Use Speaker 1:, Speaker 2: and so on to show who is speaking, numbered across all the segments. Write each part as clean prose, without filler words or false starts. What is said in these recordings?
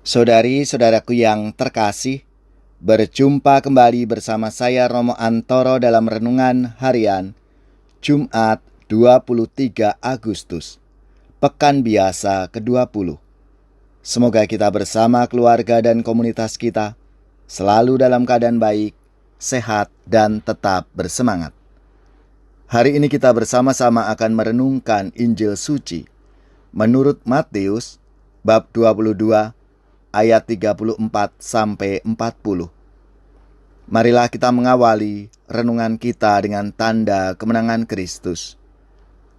Speaker 1: Saudari-saudaraku yang terkasih, berjumpa kembali bersama saya Romo Antoro dalam Renungan Harian Jumat 23 Agustus, Pekan Biasa ke-20. Semoga kita bersama keluarga dan komunitas kita selalu dalam keadaan baik, sehat, dan tetap bersemangat. Hari ini kita bersama-sama akan merenungkan Injil Suci menurut Matius bab 22 ayat 34 sampai 40. Marilah kita mengawali renungan kita dengan tanda kemenangan Kristus.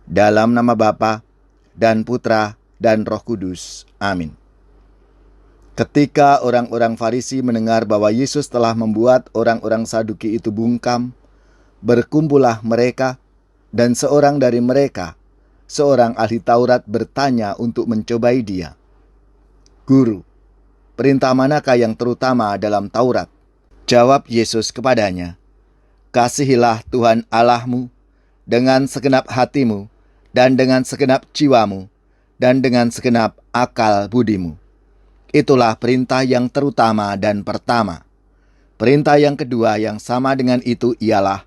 Speaker 1: Dalam nama Bapa dan Putra dan Roh Kudus. Amin. Ketika orang-orang Farisi mendengar bahwa Yesus telah membuat orang-orang Saduki itu bungkam, berkumpullah mereka, dan seorang dari mereka, seorang ahli Taurat, bertanya untuk mencobai dia. "Guru, perintah manakah yang terutama dalam Taurat?" Jawab Yesus kepadanya, "Kasihilah Tuhan Allahmu dengan segenap hatimu, dan dengan segenap jiwamu, dan dengan segenap akal budimu. Itulah perintah yang terutama dan pertama. Perintah yang kedua yang sama dengan itu ialah,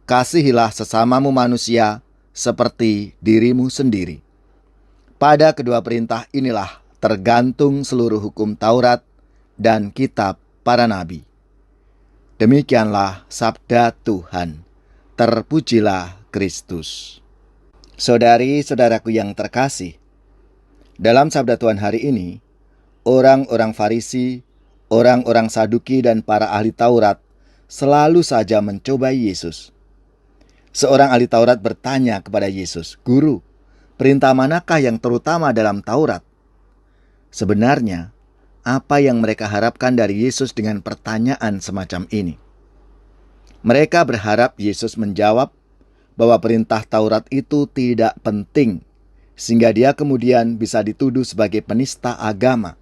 Speaker 1: kasihilah sesamamu manusia seperti dirimu sendiri. Pada kedua perintah inilah tergantung seluruh hukum Taurat dan kitab para nabi." Demikianlah sabda Tuhan. Terpujilah Kristus. Saudari-saudaraku yang terkasih, dalam sabda Tuhan hari ini, orang-orang Farisi, orang-orang Saduki, dan para ahli Taurat selalu saja mencobai Yesus. Seorang ahli Taurat bertanya kepada Yesus, "Guru, perintah manakah yang terutama dalam Taurat?" Sebenarnya, apa yang mereka harapkan dari Yesus dengan pertanyaan semacam ini? Mereka berharap Yesus menjawab bahwa perintah Taurat itu tidak penting, sehingga dia kemudian bisa dituduh sebagai penista agama.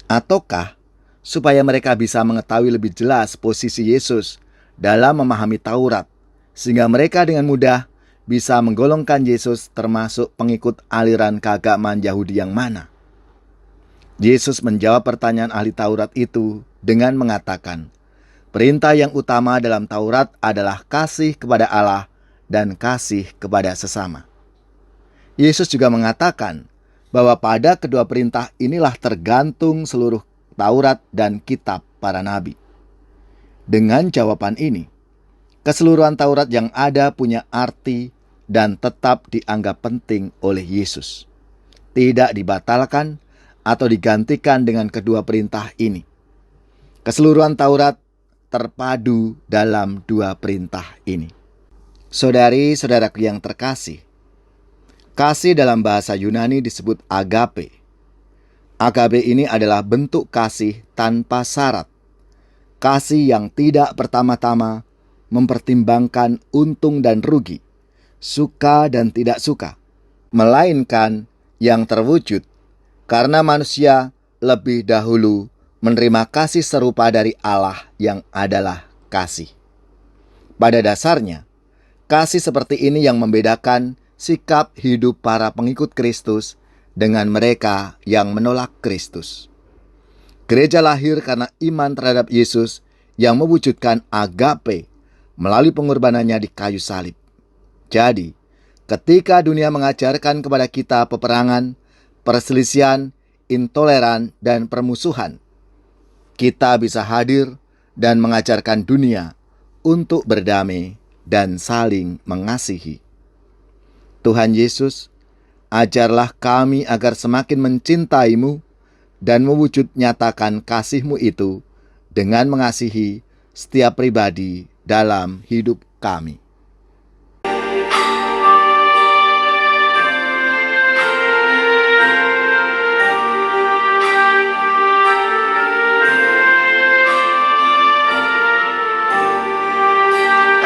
Speaker 1: Ataukah supaya mereka bisa mengetahui lebih jelas posisi Yesus dalam memahami Taurat, sehingga mereka dengan mudah bisa menggolongkan Yesus termasuk pengikut aliran keagamaan Yahudi yang mana? Yesus menjawab pertanyaan ahli Taurat itu dengan mengatakan, perintah yang utama dalam Taurat adalah kasih kepada Allah dan kasih kepada sesama. Yesus juga mengatakan bahwa pada kedua perintah inilah tergantung seluruh Taurat dan kitab para nabi. Dengan jawaban ini, keseluruhan Taurat yang ada punya arti dan tetap dianggap penting oleh Yesus, tidak dibatalkan atau digantikan dengan kedua perintah ini. Keseluruhan Taurat terpadu dalam dua perintah ini. Saudari-saudaraku yang terkasih, kasih dalam bahasa Yunani disebut agape. Agape ini adalah bentuk kasih tanpa syarat. Kasih yang tidak pertama-tama mempertimbangkan untung dan rugi, suka dan tidak suka, melainkan yang terwujud karena manusia lebih dahulu menerima kasih serupa dari Allah yang adalah kasih. Pada dasarnya, kasih seperti ini yang membedakan sikap hidup para pengikut Kristus dengan mereka yang menolak Kristus. Gereja lahir karena iman terhadap Yesus yang mewujudkan agape melalui pengorbanannya di kayu salib. Jadi, ketika dunia mengajarkan kepada kita peperangan, perselisihan, intoleran, dan permusuhan, kita bisa hadir dan mengajarkan dunia untuk berdamai dan saling mengasihi. Tuhan Yesus, ajarlah kami agar semakin mencintaimu dan mewujud nyatakan kasih-Mu itu dengan mengasihi setiap pribadi dalam hidup kami.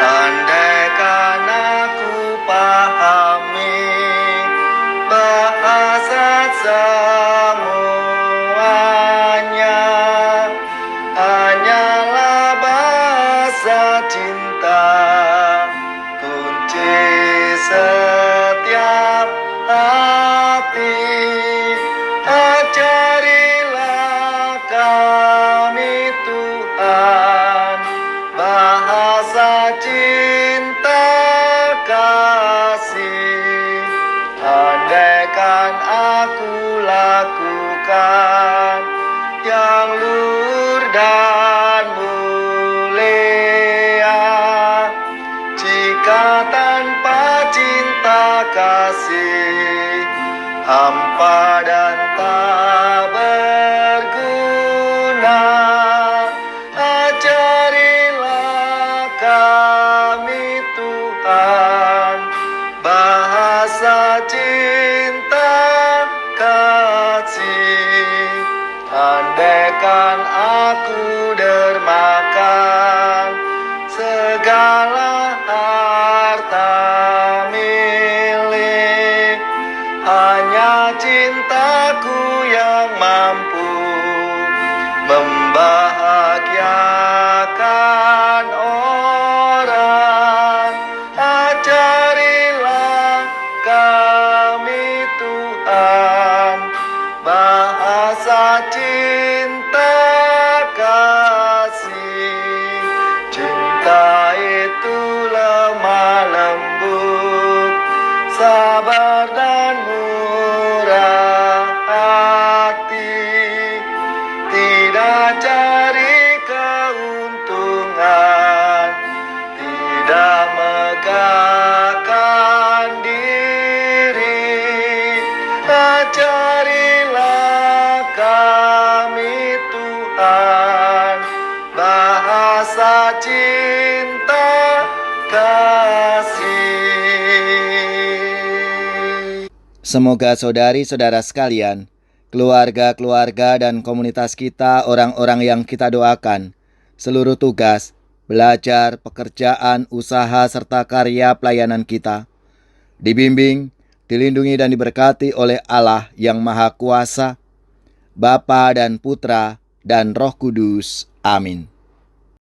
Speaker 2: Andaikan aku pahami bahasa semuanya, hanyalah bahasa cinta kasih, hampa dan tak berguna. Ajarilah kami Tuhan, bahasa cinta kasih. Andaikan aku dermakan segala harta milik, hanya cintaku yang mampu membahagiakan orang. Ajarilah kami Tuhan, bahasa cinta kasih. Cinta itu lemah lembut, sabar dan murah hati, tidak cari keuntungan, tidak megahkan diri. Ajarilah kami Tuhan, bahasa cinta kasih.
Speaker 1: Semoga saudari-saudara sekalian, keluarga-keluarga dan komunitas kita, orang-orang yang kita doakan, seluruh tugas, belajar, pekerjaan, usaha, serta karya pelayanan kita, dibimbing, dilindungi dan diberkati oleh Allah yang Maha Kuasa, Bapa dan Putra dan Roh Kudus. Amin.